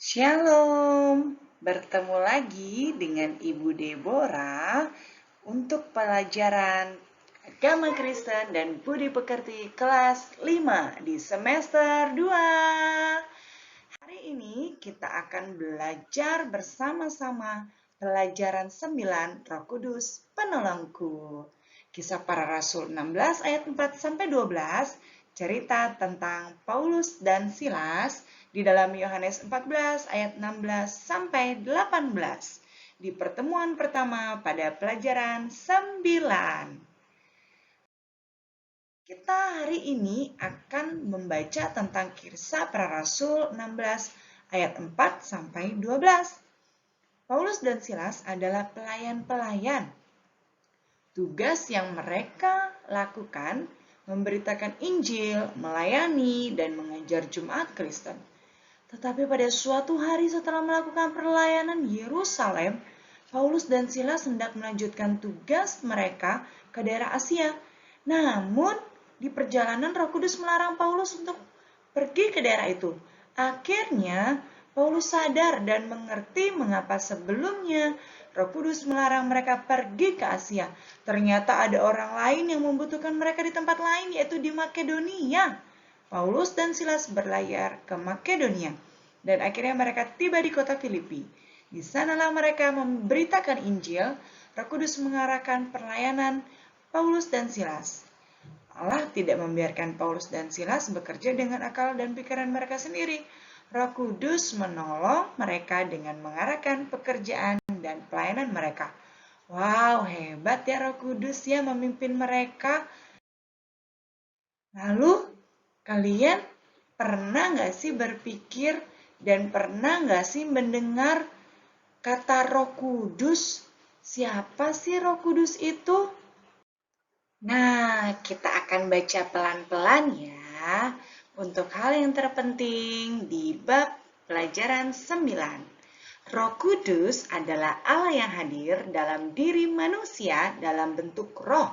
Shalom, bertemu lagi dengan Ibu Deborah untuk pelajaran Agama Kristen dan Budi Pekerti kelas 5 di semester 2. Hari ini kita akan belajar bersama-sama pelajaran 9 Roh Kudus Penolongku. Kisah Para Rasul 16 ayat 4-12 cerita tentang Paulus dan Silas di dalam Yohanes 14 ayat 16-18 di pertemuan pertama pada pelajaran 9. Kita hari ini akan membaca tentang Kisah Para Rasul 16 ayat 4-12. Paulus dan Silas adalah pelayan-pelayan. Tugas yang mereka lakukan memberitakan Injil, melayani, dan mengajar jemaat Kristen. Tetapi pada suatu hari setelah melakukan pelayanan Yerusalem, Paulus dan Silas hendak melanjutkan tugas mereka ke daerah Asia. Namun, di perjalanan Roh Kudus melarang Paulus untuk pergi ke daerah itu. Akhirnya, Paulus sadar dan mengerti mengapa sebelumnya Roh Kudus melarang mereka pergi ke Asia. Ternyata ada orang lain yang membutuhkan mereka di tempat lain, yaitu di Makedonia. Paulus dan Silas berlayar ke Makedonia, dan akhirnya mereka tiba di kota Filipi. Di sanalah mereka memberitakan Injil. Roh Kudus mengarahkan pelayanan Paulus dan Silas. Allah tidak membiarkan Paulus dan Silas bekerja dengan akal dan pikiran mereka sendiri. Roh Kudus menolong mereka dengan mengarahkan pekerjaan dan pelayanan mereka. Wow, hebat ya Roh Kudus ya memimpin mereka. Lalu, kalian pernah nggak sih berpikir dan pernah nggak sih mendengar kata Roh Kudus? Siapa sih Roh Kudus itu? Nah, kita akan baca pelan-pelan ya untuk hal yang terpenting di bab pelajaran 9. Roh Kudus adalah Allah yang hadir dalam diri manusia dalam bentuk roh.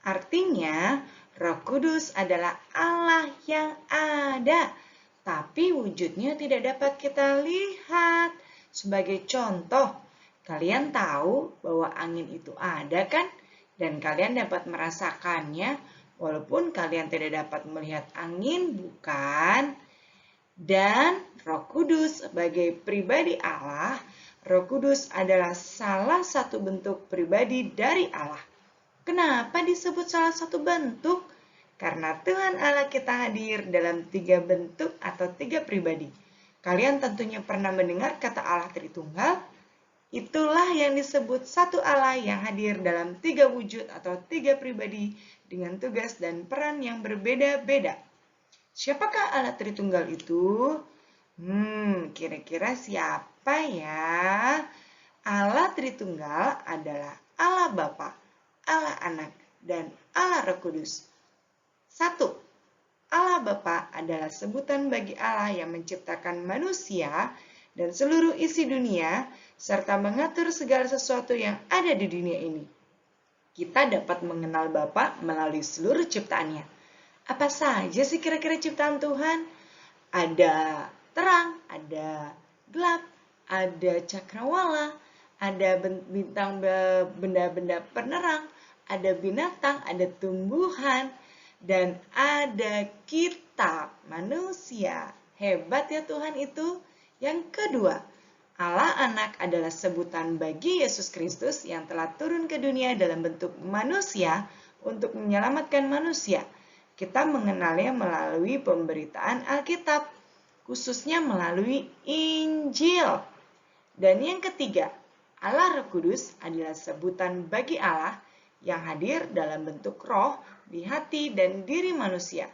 Artinya, Roh Kudus adalah Allah yang ada, tapi wujudnya tidak dapat kita lihat. Sebagai contoh, kalian tahu bahwa angin itu ada kan? Dan kalian dapat merasakannya walaupun kalian tidak dapat melihat angin, bukan? Dan Roh Kudus sebagai pribadi Allah, Roh Kudus adalah salah satu bentuk pribadi dari Allah. Kenapa disebut salah satu bentuk? Karena Tuhan Allah kita hadir dalam 3 bentuk atau 3 pribadi. Kalian tentunya pernah mendengar kata Allah Tritunggal. Itulah yang disebut satu Allah yang hadir dalam 3 wujud atau 3 pribadi dengan tugas dan peran yang berbeda-beda. Siapakah Allah Tritunggal itu? Kira-kira siapa ya? Allah Tritunggal adalah Allah Bapa, Allah Anak, dan Allah Roh Kudus. 1. Allah Bapa adalah sebutan bagi Allah yang menciptakan manusia dan seluruh isi dunia, serta mengatur segala sesuatu yang ada di dunia ini. Kita dapat mengenal Bapa melalui seluruh ciptaannya. Apa saja sih kira-kira ciptaan Tuhan? Ada terang, ada gelap, ada cakrawala, ada bintang benda-benda penerang, ada binatang, ada tumbuhan, dan ada kita, manusia. Hebat ya Tuhan itu. Yang kedua, Allah Anak adalah sebutan bagi Yesus Kristus yang telah turun ke dunia dalam bentuk manusia untuk menyelamatkan manusia. Kita mengenalnya melalui pemberitaan Alkitab, khususnya melalui Injil. Dan yang ketiga, Allah Roh Kudus adalah sebutan bagi Allah yang hadir dalam bentuk roh di hati dan diri manusia.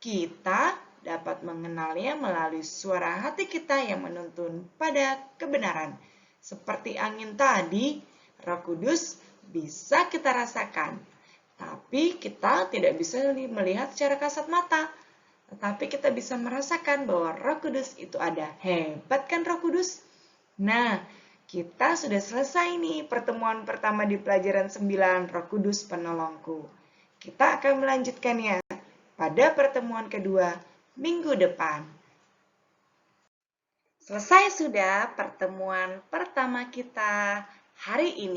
Kita dapat mengenalnya melalui suara hati kita yang menuntun pada kebenaran. Seperti angin tadi, Roh Kudus bisa kita rasakan, tapi kita tidak bisa melihat secara kasat mata. Tetapi kita bisa merasakan bahwa Roh Kudus itu ada. Hebat kan Roh Kudus? Nah, kita sudah selesai nih pertemuan pertama di pelajaran 9 Roh Kudus Penolongku. Kita akan melanjutkannya pada pertemuan kedua minggu depan. Selesai sudah pertemuan pertama kita hari ini.